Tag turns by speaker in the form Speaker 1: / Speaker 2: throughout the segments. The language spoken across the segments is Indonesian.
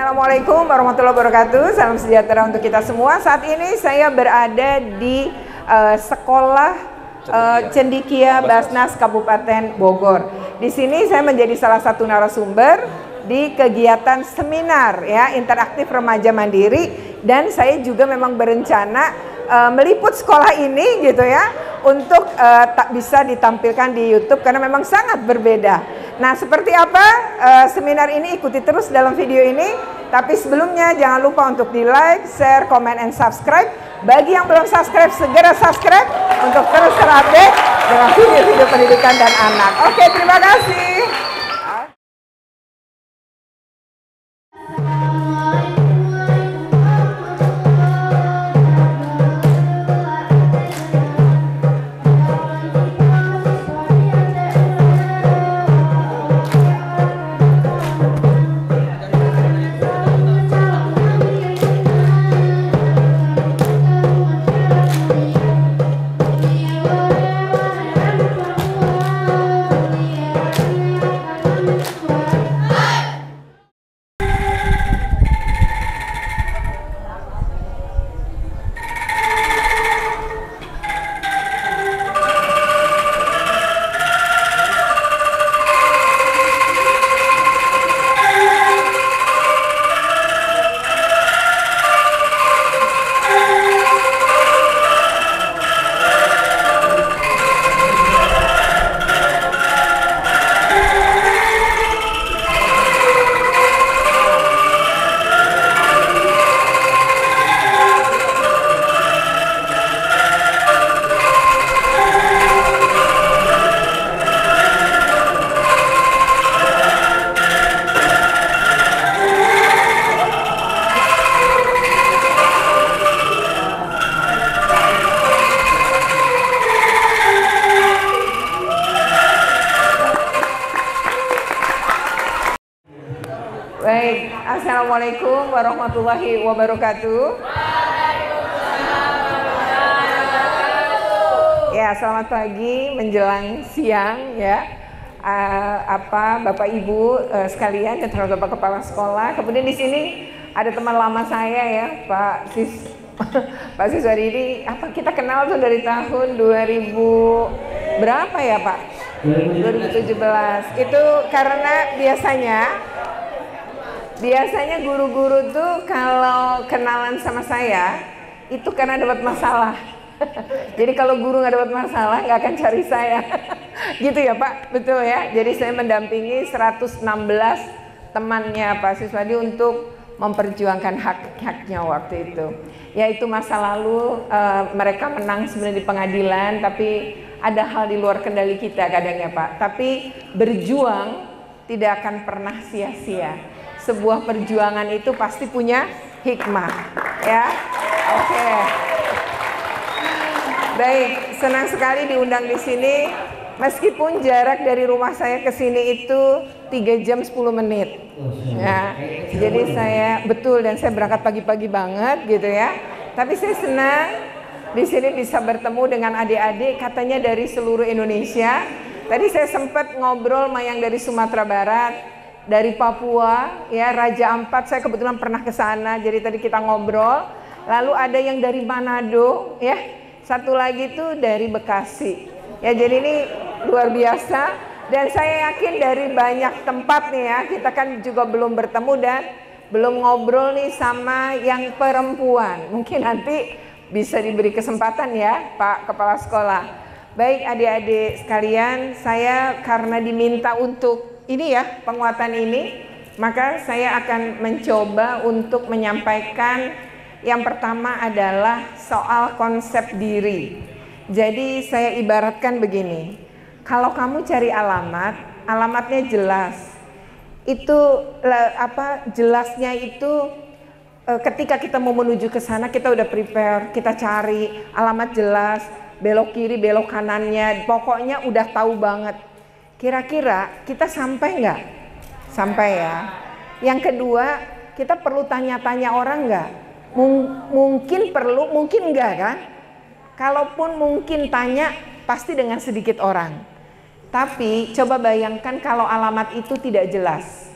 Speaker 1: Assalamualaikum warahmatullahi wabarakatuh. Salam sejahtera untuk kita semua. Saat ini saya berada di sekolah Cendikia Basnas Kabupaten Bogor. Di sini saya menjadi salah satu narasumber di kegiatan seminar ya interaktif remaja mandiri, dan saya juga memang berencana meliput sekolah ini gitu ya untuk tak bisa ditampilkan di YouTube karena memang sangat berbeda. Nah, seperti apa seminar ini, ikuti terus dalam video ini. Tapi sebelumnya jangan lupa untuk di like, share, comment, and subscribe. Bagi yang belum subscribe, segera subscribe untuk terus terupdate dengan video-video pendidikan dan anak. Oke, terima kasih. Baik, Assalamualaikum warahmatullahi wabarakatuh. Ya, selamat pagi menjelang siang ya. Bapak Ibu sekalian dan Bapak Kepala Sekolah. Kemudian di sini ada teman lama saya ya, Pak Siswadi ini. Kita kenal tuh dari tahun 2000 berapa ya Pak? 2017. Itu karena biasanya guru-guru tuh kalau kenalan sama saya itu karena dapat masalah. Jadi kalau guru nggak dapat masalah nggak akan cari saya. Gitu ya Pak, betul ya. Jadi saya mendampingi 116 temannya Pak Siswadi untuk memperjuangkan hak-haknya waktu itu. Yaitu masa lalu mereka menang sebenarnya di pengadilan, tapi ada hal di luar kendali kita kadang ya Pak. Tapi berjuang tidak akan pernah sia-sia. Sebuah perjuangan itu pasti punya hikmah ya. Oke. Baik, senang sekali diundang di sini. Meskipun jarak dari rumah saya ke sini itu 3 jam 10 menit. Ya. Jadi saya dan saya berangkat pagi-pagi banget gitu ya. Tapi saya senang di sini bisa bertemu dengan adik-adik katanya dari seluruh Indonesia. Tadi saya sempat ngobrol sama yang dari Sumatera Barat, dari Papua, ya Raja Ampat, saya kebetulan pernah ke sana, jadi tadi kita ngobrol. Lalu ada yang dari Manado, ya, satu lagi tuh dari Bekasi. Ya, jadi ini luar biasa, dan saya yakin dari banyak tempat nih ya, kita kan juga belum bertemu dan belum ngobrol nih sama yang perempuan. Mungkin nanti bisa diberi kesempatan ya, Pak Kepala Sekolah. Baik adik-adik sekalian, saya karena diminta untuk ini ya, penguatan ini, maka saya akan mencoba untuk menyampaikan yang pertama adalah soal konsep diri. Jadi saya ibaratkan begini, kalau kamu cari alamatnya jelas. Itu jelasnya itu ketika kita mau menuju ke sana kita udah prepare, kita cari alamat jelas, belok kiri, belok kanannya, pokoknya udah tahu banget. Kira-kira kita sampai nggak? Sampai ya. Yang kedua, kita perlu tanya-tanya orang nggak? Mungkin perlu, mungkin enggak kan? Kalaupun mungkin tanya, pasti dengan sedikit orang. Tapi coba bayangkan kalau alamat itu tidak jelas.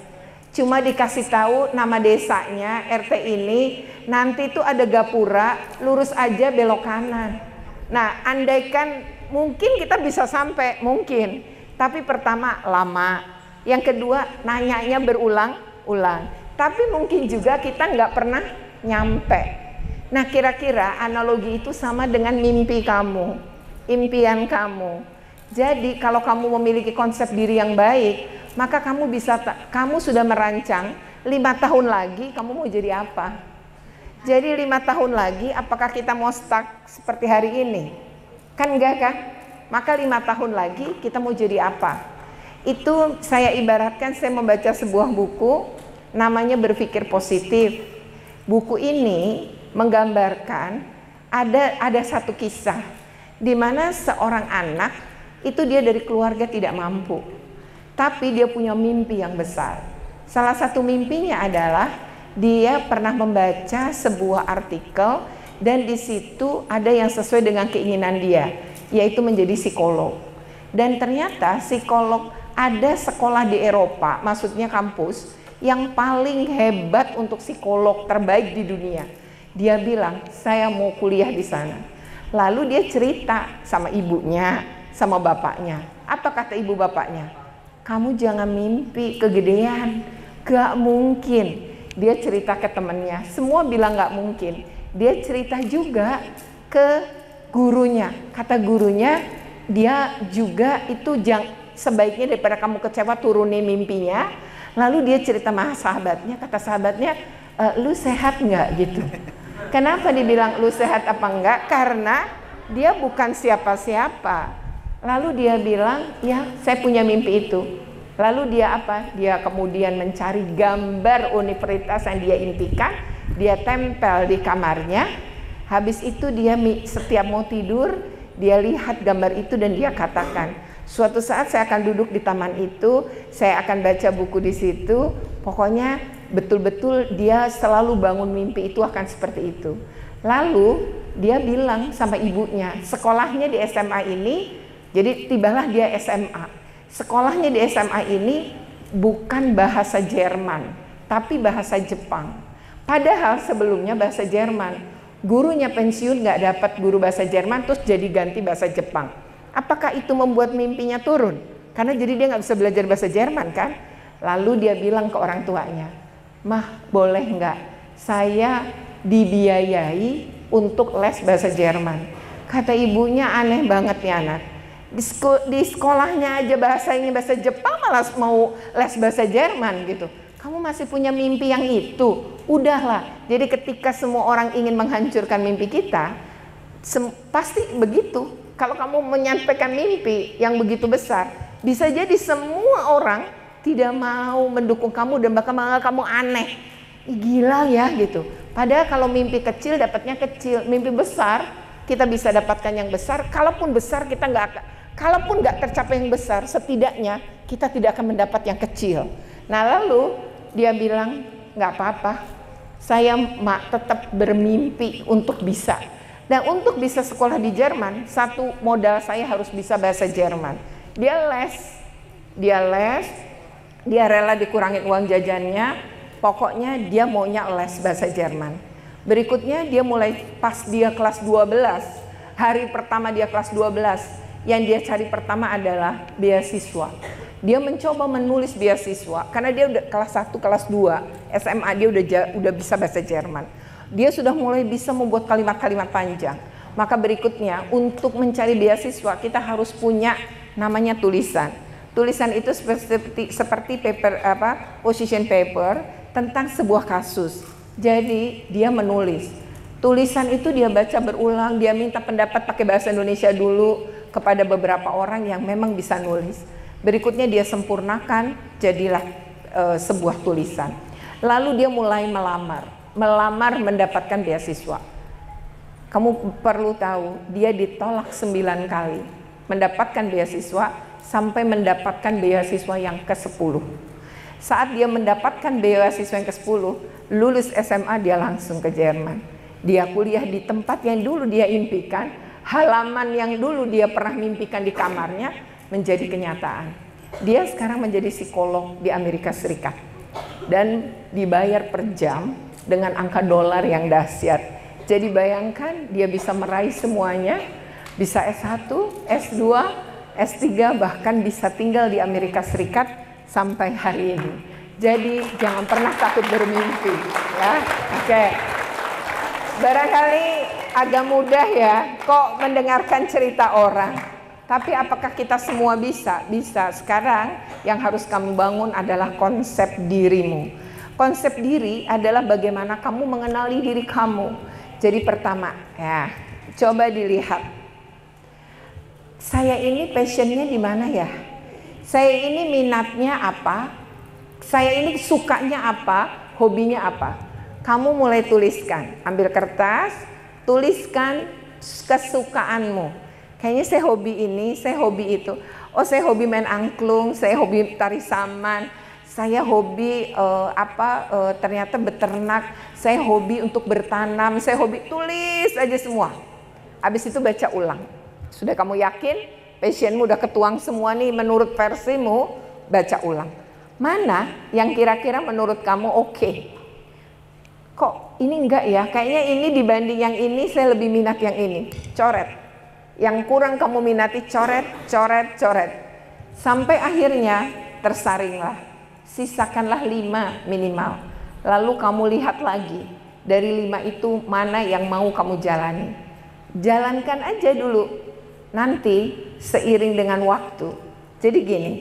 Speaker 1: Cuma dikasih tahu nama desanya, RT ini, nanti tuh ada gapura, lurus aja belok kanan. Nah, andaikan mungkin kita bisa sampai, mungkin. Tapi pertama lama, yang kedua nanyanya berulang-ulang. Tapi mungkin juga kita nggak pernah nyampe. Nah, kira-kira analogi itu sama dengan mimpi kamu, impian kamu. Jadi kalau kamu memiliki konsep diri yang baik, maka kamu sudah merancang 5 tahun lagi kamu mau jadi apa. Jadi 5 tahun lagi apakah kita mau stuck seperti hari ini? Kan enggak kan? Maka 5 tahun lagi kita mau jadi apa? Itu saya ibaratkan, saya membaca sebuah buku namanya Berpikir Positif. Buku ini menggambarkan ada satu kisah di mana seorang anak itu dia dari keluarga tidak mampu. Tapi dia punya mimpi yang besar. Salah satu mimpinya adalah dia pernah membaca sebuah artikel dan di situ ada yang sesuai dengan keinginan dia, yaitu menjadi psikolog. Dan ternyata psikolog ada sekolah di Eropa, maksudnya kampus yang paling hebat untuk psikolog terbaik di dunia. Dia bilang, saya mau kuliah di sana. Lalu dia cerita sama ibunya, sama bapaknya. Apa kata ibu bapaknya? Kamu jangan mimpi kegedean, gak mungkin. Dia cerita ke temannya, semua bilang gak mungkin. Dia cerita juga ke gurunya. Kata gurunya, dia juga itu sebaiknya daripada kamu kecewa turunin mimpinya. Lalu dia cerita sama sahabatnya, kata sahabatnya, lu sehat gak gitu. Kenapa dibilang lu sehat apa enggak? Karena dia bukan siapa-siapa. Lalu dia bilang, ya saya punya mimpi itu. Lalu dia apa? Dia kemudian mencari gambar universitas yang dia impikan. Dia tempel di kamarnya. Habis itu dia setiap mau tidur, dia lihat gambar itu dan dia katakan, suatu saat saya akan duduk di taman itu, saya akan baca buku di situ. Pokoknya betul-betul dia selalu bangun mimpi itu akan seperti itu. Lalu dia bilang sama ibunya, sekolahnya di SMA ini, jadi tibalah dia SMA. Sekolahnya di SMA ini bukan bahasa Jerman, tapi bahasa Jepang. Padahal sebelumnya bahasa Jerman. Gurunya pensiun nggak dapat guru bahasa Jerman, terus jadi ganti bahasa Jepang. Apakah itu membuat mimpinya turun? Karena jadi dia nggak bisa belajar bahasa Jerman kan? Lalu dia bilang ke orang tuanya, Mah boleh nggak saya dibiayai untuk les bahasa Jerman? Kata ibunya, aneh banget nih anak. Di sekolahnya aja bahasanya bahasa Jepang, malah mau les bahasa Jerman gitu. Kamu masih punya mimpi yang itu? Udahlah. Jadi ketika semua orang ingin menghancurkan mimpi kita, pasti begitu. Kalau kamu menyampaikan mimpi yang begitu besar, bisa jadi semua orang tidak mau mendukung kamu dan bahkan menganggap kamu aneh. Gila ya gitu. Padahal kalau mimpi kecil dapatnya kecil, mimpi besar kita bisa dapatkan yang besar. Kalaupun besar kita kalaupun nggak tercapai yang besar, setidaknya kita tidak akan mendapat yang kecil. Nah lalu dia bilang, nggak apa-apa, saya tetap bermimpi untuk bisa. Dan untuk bisa sekolah di Jerman, satu modal saya harus bisa bahasa Jerman. Dia les, dia rela dikurangin uang jajannya, pokoknya dia maunya les bahasa Jerman. Berikutnya dia mulai pas dia kelas 12, hari pertama dia kelas 12, yang dia cari pertama adalah beasiswa. Dia mencoba menulis beasiswa karena dia udah kelas 1, kelas 2, SMA dia udah bisa bahasa Jerman. Dia sudah mulai bisa membuat kalimat-kalimat panjang. Maka berikutnya untuk mencari beasiswa kita harus punya namanya tulisan. Tulisan itu seperti position paper tentang sebuah kasus. Jadi dia menulis. Tulisan itu dia baca berulang, dia minta pendapat pakai bahasa Indonesia dulu kepada beberapa orang yang memang bisa nulis. Berikutnya dia sempurnakan, jadilah sebuah tulisan. Lalu dia mulai melamar mendapatkan beasiswa. Kamu perlu tahu, dia ditolak 9 kali mendapatkan beasiswa sampai mendapatkan beasiswa yang ke-10. Saat dia mendapatkan beasiswa yang ke-10, lulus SMA dia langsung ke Jerman. Dia kuliah di tempat yang dulu dia impikan, halaman yang dulu dia pernah mimpikan di kamarnya menjadi kenyataan. Dia sekarang menjadi psikolog di Amerika Serikat. dan dibayar per jam dengan angka dolar yang dahsyat. Jadi bayangkan dia bisa meraih semuanya, bisa S1, S2, S3, bahkan bisa tinggal di Amerika Serikat sampai hari ini. Jadi jangan pernah takut bermimpi, ya. Oke. Barangkali agak mudah ya kok mendengarkan cerita orang. Tapi apakah kita semua bisa? Bisa. Sekarang yang harus kamu bangun adalah konsep dirimu. Konsep diri adalah bagaimana kamu mengenali diri kamu. Jadi pertama, ya, coba dilihat. Saya ini passionnya di mana ya? Saya ini minatnya apa? Saya ini sukanya apa? Hobinya apa? Kamu mulai tuliskan, ambil kertas, tuliskan kesukaanmu. Kayaknya saya hobi ini, saya hobi itu. Oh, saya hobi main angklung, saya hobi tari saman, saya hobi ternyata beternak, saya hobi untuk bertanam, saya hobi, tulis aja semua. Habis itu baca ulang. Sudah kamu yakin, passionmu udah ketuang semua nih menurut versimu, baca ulang. Mana yang kira-kira menurut kamu oke? Kok ini enggak ya? Kayaknya ini dibanding yang ini saya lebih minat yang ini. Coret. Yang kurang kamu minati coret, coret, coret. Sampai akhirnya tersaringlah. Sisakanlah 5 minimal. Lalu kamu lihat lagi. Dari 5 itu mana yang mau kamu jalani. Jalankan aja dulu. Nanti seiring dengan waktu. Jadi gini,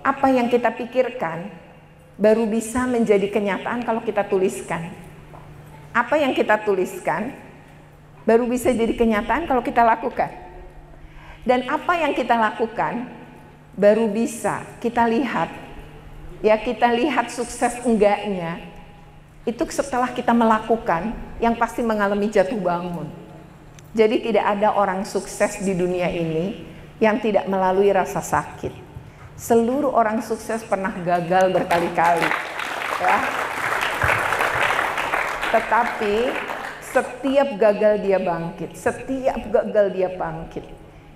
Speaker 1: apa yang kita pikirkan baru bisa menjadi kenyataan kalau kita tuliskan. Apa yang kita tuliskan baru bisa jadi kenyataan kalau kita lakukan. Dan apa yang kita lakukan baru bisa kita lihat. Ya, kita lihat sukses enggaknya itu setelah kita melakukan, yang pasti mengalami jatuh bangun. Jadi tidak ada orang sukses di dunia ini yang tidak melalui rasa sakit. Seluruh orang sukses pernah gagal berkali-kali, ya. Tetapi setiap gagal dia bangkit, setiap gagal dia bangkit.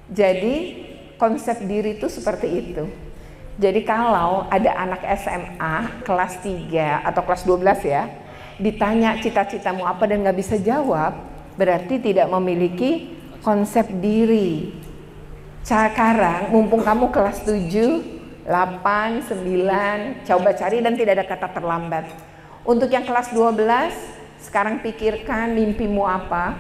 Speaker 1: Jadi konsep diri itu seperti itu. Jadi kalau ada anak SMA kelas 3 atau kelas 12 ya, ditanya cita-citamu apa dan nggak bisa jawab, berarti tidak memiliki konsep diri. Sekarang mumpung kamu kelas 7, 8, 9, coba cari dan tidak ada kata terlambat. Untuk yang kelas 12, sekarang pikirkan mimpimu apa.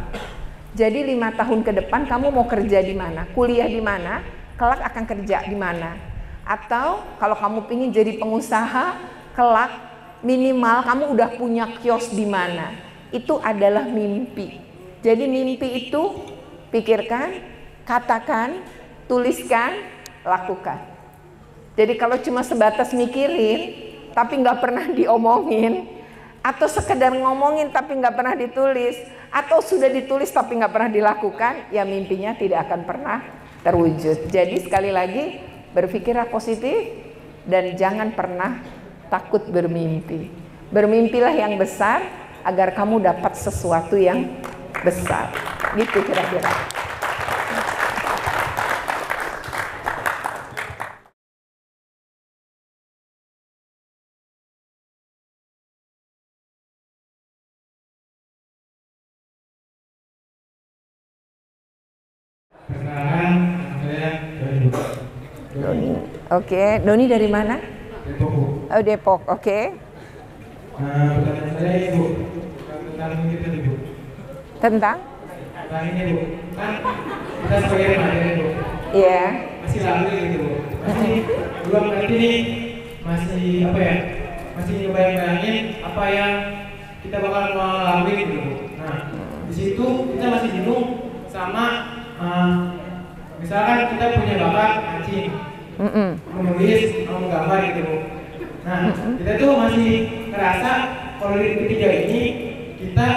Speaker 1: Jadi 5 tahun ke depan kamu mau kerja di mana, kuliah di mana, kelak akan kerja di mana. Atau kalau kamu ingin jadi pengusaha, kelak minimal kamu udah punya kios di mana. Itu adalah mimpi. Jadi mimpi itu pikirkan, katakan, tuliskan, lakukan. Jadi kalau cuma sebatas mikirin tapi nggak pernah diomongin, atau sekedar ngomongin tapi nggak pernah ditulis, atau sudah ditulis tapi nggak pernah dilakukan, ya mimpinya tidak akan pernah terwujud. Jadi sekali lagi, berpikirlah positif dan jangan pernah takut bermimpi. Bermimpilah yang besar agar kamu dapat sesuatu yang besar. Gitu kira-kira.
Speaker 2: Perkenalkan, saya Doni.
Speaker 1: Oke, Doni dari mana?
Speaker 2: Depok.
Speaker 1: Oh, Depok, oke.
Speaker 2: Pertanyaan saya Ibu, tentang kita Ibu.
Speaker 1: Tentang?
Speaker 2: Tentang ini Bu, kan kita sebagai remaja Bu.
Speaker 1: Iya.
Speaker 2: Masih lalu gitu Bu. Masih belum ngerti nih, masih apa ya? Masih nyobain apa yang kita bakal mau lalui gitu Bu. Nah, di situ kita masih bingung sama misalkan kita punya bakat mancing, menulis, menggambar gitu. Nah, kita tuh masih ngerasa kalau di ketiga ini kita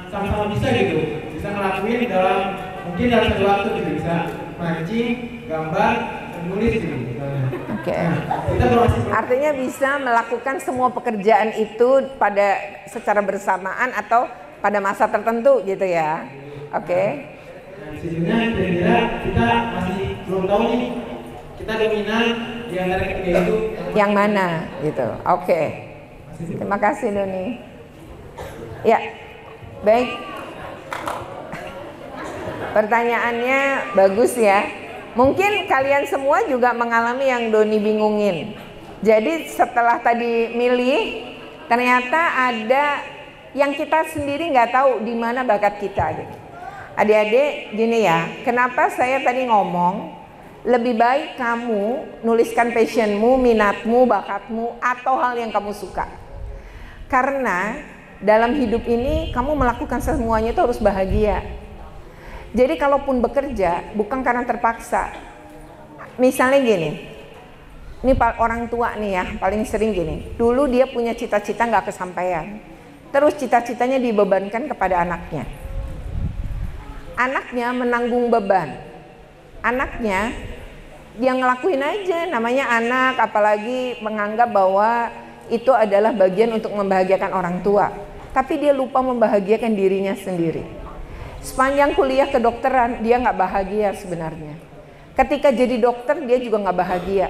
Speaker 2: sama-sama bisa gitu, bisa ngelakuin mungkin dalam satu waktu gitu, bisa mancing, gambar, menulis gitu.
Speaker 1: Oke.
Speaker 2: Nah,
Speaker 1: artinya bisa melakukan semua pekerjaan itu secara bersamaan atau pada masa tertentu gitu ya. Oke.
Speaker 2: Sejujurnya kira-kira kita masih belum tahu nih kita dominan di antara ketiga itu
Speaker 1: yang mana gitu. Oke. Terima kasih Doni. Ya, baik. Pertanyaannya bagus ya. Mungkin kalian semua juga mengalami yang Doni bingungin. Jadi setelah tadi milih, ternyata ada yang kita sendiri nggak tahu di mana bakat kita. Gitu. Adik-adik, gini ya. Kenapa saya tadi ngomong lebih baik kamu nuliskan passionmu, minatmu, bakatmu, atau hal yang kamu suka. Karena dalam hidup ini kamu melakukan semuanya itu harus bahagia. Jadi kalaupun bekerja bukan karena terpaksa. Misalnya gini, ini orang tua nih ya paling sering gini. Dulu dia punya cita-cita nggak kesampaian, terus cita-citanya dibebankan kepada anaknya. Anaknya menanggung beban. Anaknya yang ngelakuin aja, namanya anak, apalagi menganggap bahwa itu adalah bagian untuk membahagiakan orang tua. Tapi dia lupa membahagiakan dirinya sendiri. Sepanjang kuliah kedokteran dia nggak bahagia sebenarnya. Ketika jadi dokter dia juga nggak bahagia.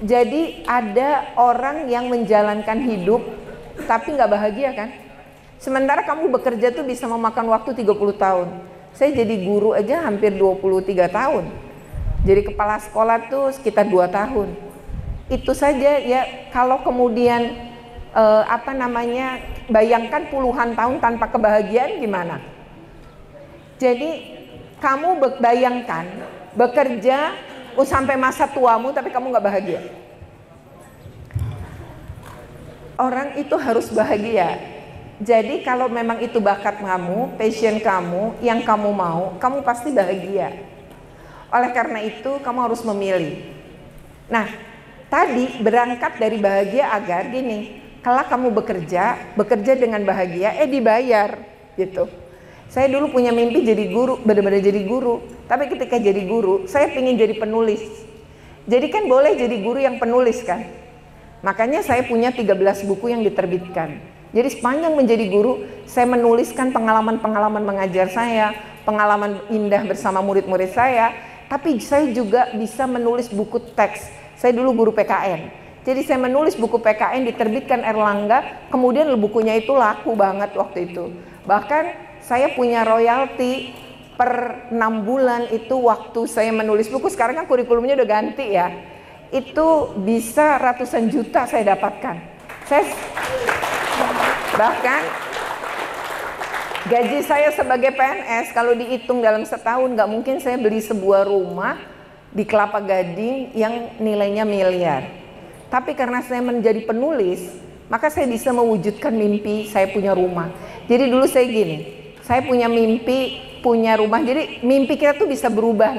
Speaker 1: Jadi ada orang yang menjalankan hidup tapi nggak bahagia kan? Sementara kamu bekerja tuh bisa memakan waktu 30 tahun. Saya jadi guru aja hampir 23 tahun. Jadi kepala sekolah tuh sekitar 2 tahun. Itu saja ya, kalau kemudian bayangkan puluhan tahun tanpa kebahagiaan gimana? Jadi kamu bayangkan bekerja sampai masa tuamu tapi kamu nggak bahagia. Orang itu harus bahagia. Jadi kalau memang itu bakat kamu, passion kamu, yang kamu mau, kamu pasti bahagia. Oleh karena itu kamu harus memilih. Nah, tadi berangkat dari bahagia agar gini, kalau kamu bekerja dengan bahagia, dibayar gitu. Saya dulu punya mimpi jadi guru, benar-benar jadi guru. Tapi ketika jadi guru, saya ingin jadi penulis. Jadi kan boleh jadi guru yang penulis kan. Makanya saya punya 13 buku yang diterbitkan. Jadi sepanjang menjadi guru, saya menuliskan pengalaman-pengalaman mengajar saya, pengalaman indah bersama murid-murid saya. Tapi saya juga bisa menulis buku teks. Saya dulu guru PKN. Jadi saya menulis buku PKN, diterbitkan Erlangga, kemudian bukunya itu laku banget waktu itu. Bahkan saya punya royalti per 6 bulan itu waktu saya menulis buku. Sekarang kan kurikulumnya udah ganti ya. Itu bisa ratusan juta saya dapatkan. Bahkan gaji saya sebagai PNS kalau dihitung dalam setahun nggak mungkin saya beli sebuah rumah di Kelapa Gading yang nilainya miliar. Tapi karena saya menjadi penulis, maka saya bisa mewujudkan mimpi saya punya rumah. Jadi dulu saya gini, saya punya mimpi, punya rumah. Jadi mimpi kita tuh bisa berubah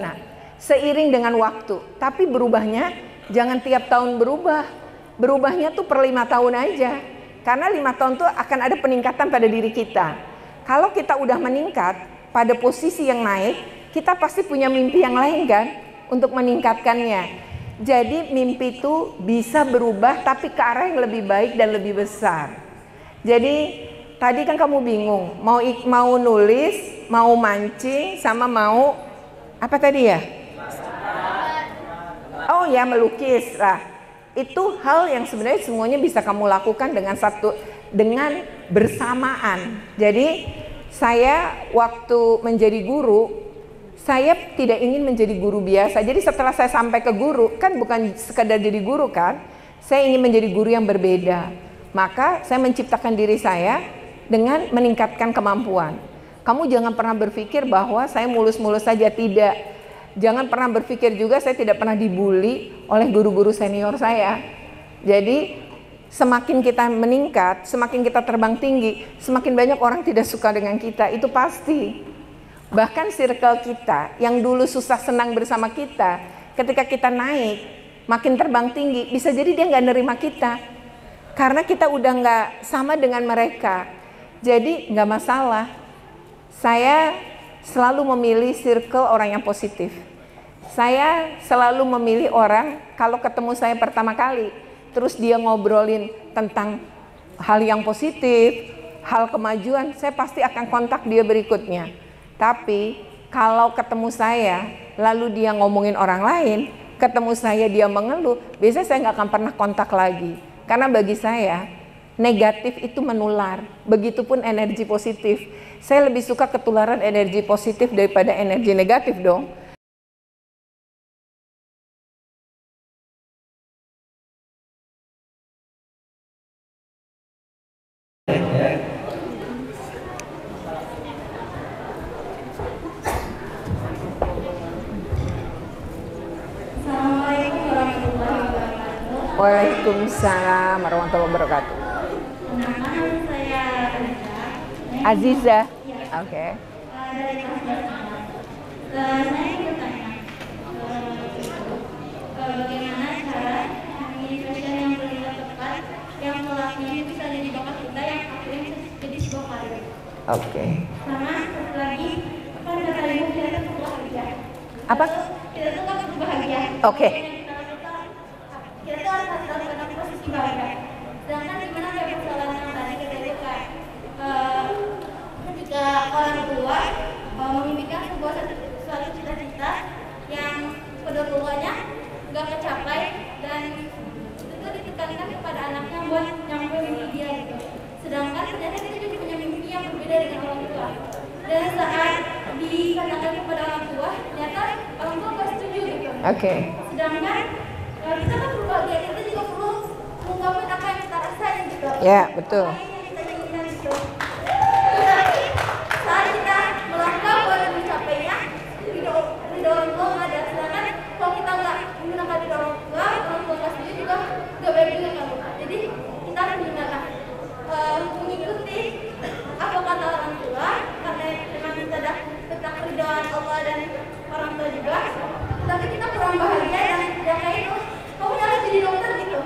Speaker 1: seiring dengan waktu. Tapi berubahnya jangan tiap tahun berubah. Berubahnya tuh per 5 tahun aja. Karena 5 tahun tuh akan ada peningkatan pada diri kita. Kalau kita udah meningkat pada posisi yang naik, kita pasti punya mimpi yang lain kan untuk meningkatkannya. Jadi mimpi itu bisa berubah tapi ke arah yang lebih baik dan lebih besar. Jadi tadi kan kamu bingung, mau nulis, mau mancing, sama mau apa tadi ya? Oh ya, melukis lah. Itu hal yang sebenarnya semuanya bisa kamu lakukan dengan bersamaan. Jadi saya waktu menjadi guru, saya tidak ingin menjadi guru biasa. Jadi setelah saya sampai ke guru, kan bukan sekedar jadi guru kan, saya ingin menjadi guru yang berbeda. Maka saya menciptakan diri saya dengan meningkatkan kemampuan. Kamu jangan pernah berpikir bahwa saya mulus-mulus saja, tidak. Jangan pernah berpikir juga saya tidak pernah dibully oleh guru-guru senior saya. Jadi semakin kita meningkat, semakin kita terbang tinggi, semakin banyak orang tidak suka dengan kita, itu pasti. Bahkan circle kita yang dulu susah senang bersama kita, ketika kita naik, makin terbang tinggi, bisa jadi dia nggak nerima kita. Karena kita udah nggak sama dengan mereka. Jadi nggak masalah. Saya selalu memilih circle orang yang positif. Saya selalu memilih orang, kalau ketemu saya pertama kali, terus dia ngobrolin tentang hal yang positif, hal kemajuan, saya pasti akan kontak dia berikutnya. Tapi kalau ketemu saya, lalu dia ngomongin orang lain, ketemu saya dia mengeluh, biasanya saya nggak akan pernah kontak lagi. Karena bagi saya, negatif itu menular. Begitupun energi positif. Saya lebih suka ketularan energi positif daripada energi negatif dong. Waalaikumsalam warahmatullahi wabarakatuh.
Speaker 3: Nama saya
Speaker 1: Aziza. Oke.
Speaker 3: Dari kelas 12. Saya ingin bertanya, bagaimana cara administration yang benar tepat yang pelakunya bisa jadi bakat kita yang akhirnya bisa jadi sebuah karir.
Speaker 1: Oke.
Speaker 3: Sama satu lagi, kan kata ibu kita tuh bahagia.
Speaker 1: Apa?
Speaker 3: Kita tuh kan bahagia.
Speaker 1: Oke.
Speaker 3: Kita tuh harus dalam posisi bahagia. Sedangkan gimana kayak persoalan yang tadi kita itu kayak ketika orang tua memimpikan sebuah suatu cita-cita yang kedua tuanya nggak tercapai dan itu ditekankan kepada anaknya buat nyampe mimpi dia gitu. Sedangkan ternyata kita juga punya mimpi yang berbeda dengan orang tua. Dan saat dikatakan kepada orang tua, ternyata orang tua nggak setuju gitu.
Speaker 1: Oke.
Speaker 3: Sedangkan kita kan berbahagia, kita juga perlu mengungkapkan apa yang kita rasain gitu.
Speaker 1: Ya, betul.
Speaker 3: Apa yang kita inginkan gitu. Tapi saat kita melangkah buat mencapainya, ridho orang tua nggak ada. Sedangkan kalau kita nggak menggunakan ridho orang tua nggak setuju juga nggak baik juga kan. Jadi kita harus gimana? Mengikuti apa kata orang tua, karena memang kita dah tentang keridhaan Allah dan orang tua juga. Tapi kita kurang bahagia dan kayak itu, kamu harus jadi dokter gitu.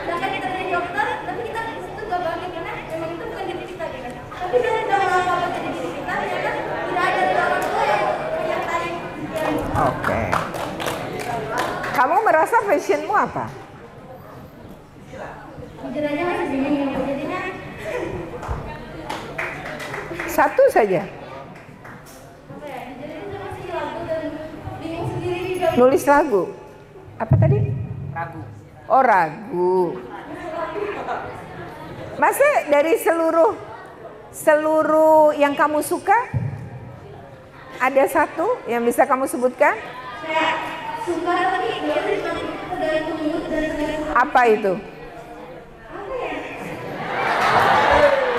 Speaker 3: Sedangkan kita jadi dokter, tapi kita itu gak bahagia karena memang itu bukan diri kita gitu. Tapi kita sudah melakukan apa jadi diri kita, ternyata tidak ada dari orang tua yang menyertai.
Speaker 1: Oke. Kamu merasa passionmu apa?
Speaker 3: Jujurnya masih bingung gitu, jadinya
Speaker 1: Satu saja.
Speaker 3: apa ya? Jujurnya itu masih lagu dan bingung sendiri juga.
Speaker 1: Nulis lagu. Apa tadi?
Speaker 2: Ragu.
Speaker 1: Oh, ragu. Masa dari seluruh yang kamu suka ada satu yang bisa kamu sebutkan?
Speaker 3: Saya suka tapi biasanya cuma tergantung mood dan tergantung
Speaker 1: Apa itu?
Speaker 3: apa ya?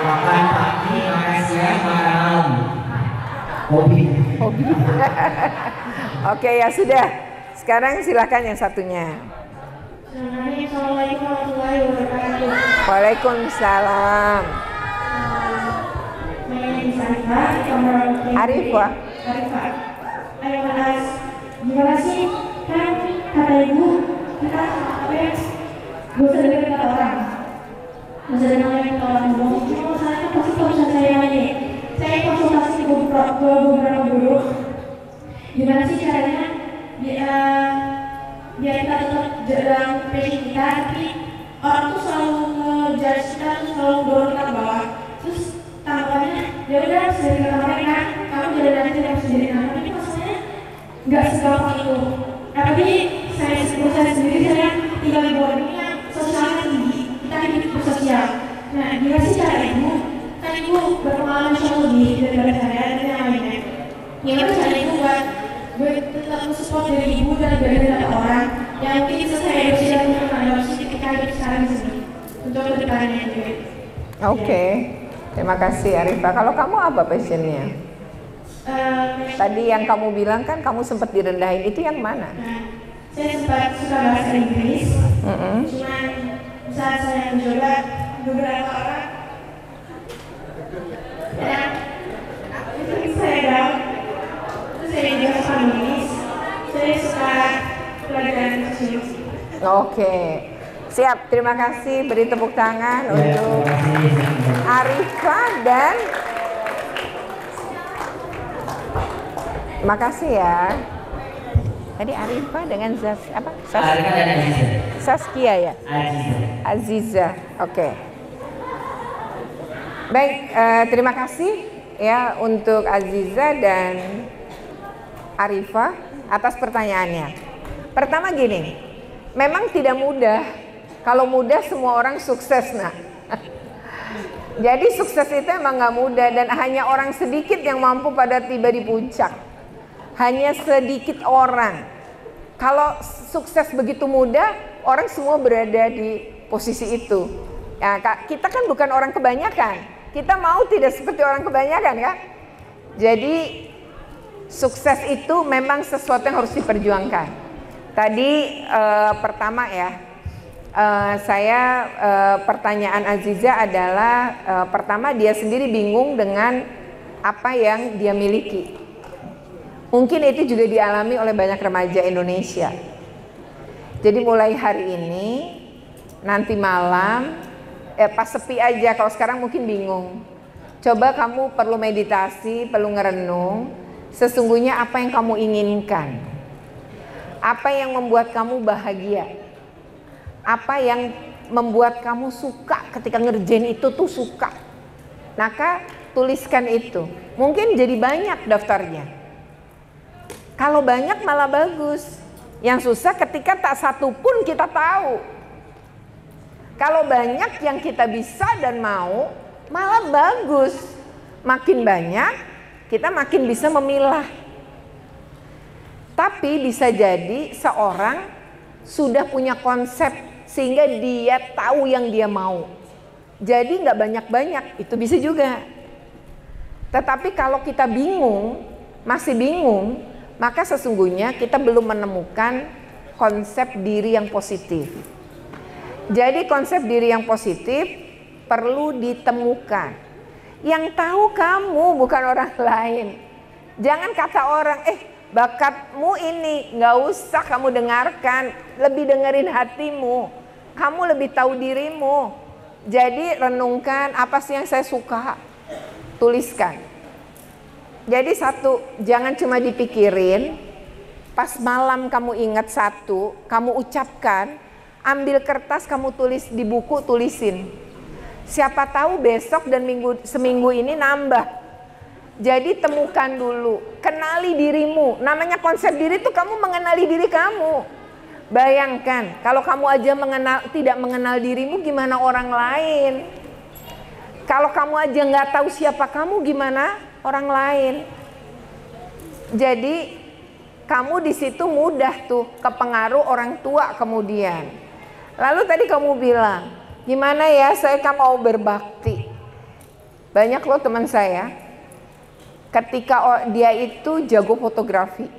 Speaker 4: Makan pagi, makan siang, makan malam. Hobi.
Speaker 1: Hobi. Oke, ya sudah. Sekarang silakan yang satunya.
Speaker 3: Assalamualaikum warahmatullahi wabarakatuh.
Speaker 1: Waalaikumsalam. Arifah.
Speaker 3: Ayo Mas, gimana sih kan kata ibu kita sampai gak usah dengerin kata orang, gak usah dengerin kata orang bohong. Cuma masalahnya pasti kalau misalnya saya konsultasi ke beberapa guru, gimana sih caranya biar kita tetap dalam passion kita, tapi orang tuh selalu ngejudge kita, tuh selalu dorong kita ke bawah. Terus tanggapannya ya udah sendiri kata mereka, kamu jalan aja tidak sendiri. Nah, tapi maksudnya nggak segampang itu. Tapi saya sendiri saya tinggal di bawah dunia sosialnya tinggi, kita hidup bersosial. Nah, gimana sih cara ibu? Kan ibu berpengalaman jauh lebih daripada saya dan yang lainnya. Gimana cara ibu buat tetap support dari ibu dan dari orang yang mungkin selesai adopsi dan adopsi ketika hidup sekarang di sini untuk kedepannya juga.
Speaker 1: Oke. Terima kasih Arifah. Kalau kamu apa passionnya? Tadi yang kamu bilang kan kamu sempat direndahin, itu yang mana?
Speaker 3: Saya sempat suka bahasa Inggris. Cuman saat saya mencoba beberapa orang dan itu saya down. Terus saya juga suka menulis. Saya suka pelajaran sosiologi.
Speaker 1: Oke. Siap, terima kasih. Beri tepuk tangan untuk Arifah dan makasih ya. Tadi Arifah dengan
Speaker 4: Arifah dan Aziza.
Speaker 1: Saskia ya? Aziza. Oke. Baik, terima kasih ya untuk Aziza dan Arifah atas pertanyaannya. Pertama gini, memang tidak mudah. Kalau mudah semua orang sukses, nah. Jadi sukses itu emang nggak mudah dan hanya orang sedikit yang mampu pada tiba di puncak. Hanya sedikit orang. Kalau sukses begitu mudah, orang semua berada di posisi itu. Ya, kita kan bukan orang kebanyakan. Kita mau tidak seperti orang kebanyakan ya. Jadi sukses itu memang sesuatu yang harus diperjuangkan. Tadi pertama ya, pertanyaan Aziza adalah pertama dia sendiri bingung dengan apa yang dia miliki. Mungkin itu juga dialami oleh banyak remaja Indonesia. Jadi mulai hari ini, nanti malam, pas sepi aja, kalau sekarang mungkin bingung. Coba kamu perlu meditasi, perlu ngerenung, sesungguhnya apa yang kamu inginkan. Apa yang membuat kamu bahagia. Apa yang membuat kamu suka ketika ngerjain itu tuh suka. Maka tuliskan itu. Mungkin jadi banyak daftarnya. Kalau banyak malah bagus. Yang susah ketika tak satu pun kita tahu. Kalau banyak yang kita bisa dan mau, malah bagus. Makin banyak, kita makin bisa memilah. Tapi bisa jadi seorang sudah punya konsep sehingga dia tahu yang dia mau. Jadi nggak banyak-banyak, itu bisa juga. Tetapi kalau kita bingung, masih bingung, maka sesungguhnya kita belum menemukan konsep diri yang positif. Jadi konsep diri yang positif perlu ditemukan. Yang tahu kamu bukan orang lain. Jangan kata orang, bakatmu ini, nggak usah kamu dengarkan. Lebih dengerin hatimu. Kamu lebih tahu dirimu. Jadi renungkan apa sih yang saya suka. Tuliskan. Jadi satu, jangan cuma dipikirin. Pas malam kamu ingat satu, kamu ucapkan. Ambil kertas kamu tulis di buku, tulisin. Siapa tahu besok dan seminggu ini nambah. Jadi temukan dulu, kenali dirimu. Namanya konsep diri itu kamu mengenali diri kamu. Bayangkan kalau kamu aja tidak mengenal dirimu, gimana orang lain? Kalau kamu aja nggak tahu siapa kamu, gimana orang lain? Jadi kamu di situ mudah tuh kepengaruh orang tua kemudian. Lalu tadi kamu bilang, gimana ya saya kan mau berbakti. Banyak loh teman saya, ketika dia itu jago fotografi.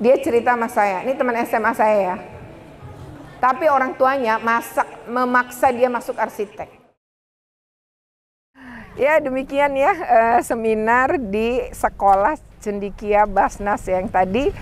Speaker 1: Dia cerita sama saya, ini teman SMA saya ya. Tapi orang tuanya memaksa dia masuk arsitek. Ya demikian ya seminar di sekolah Cendekia Basnas yang tadi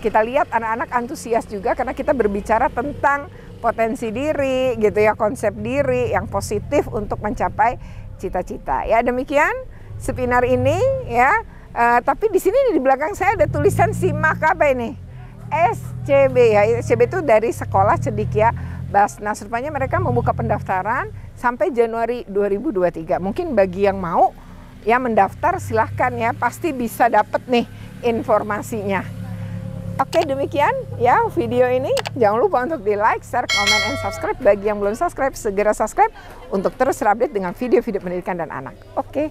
Speaker 1: kita lihat anak-anak antusias juga karena kita berbicara tentang potensi diri gitu ya, konsep diri yang positif untuk mencapai cita-cita. Ya demikian seminar ini ya. Tapi di sini di belakang saya ada tulisan simak apa ini? SCB ya. SCB itu dari Sekolah Cendekia Basnas. Rupanya mereka membuka pendaftaran sampai Januari 2023. Mungkin bagi yang mau ya mendaftar silahkan ya, pasti bisa dapat nih informasinya. Oke demikian ya video ini. Jangan lupa untuk di like, share, comment, and subscribe. Bagi yang belum subscribe segera subscribe untuk terus terupdate dengan video-video pendidikan dan anak. Oke.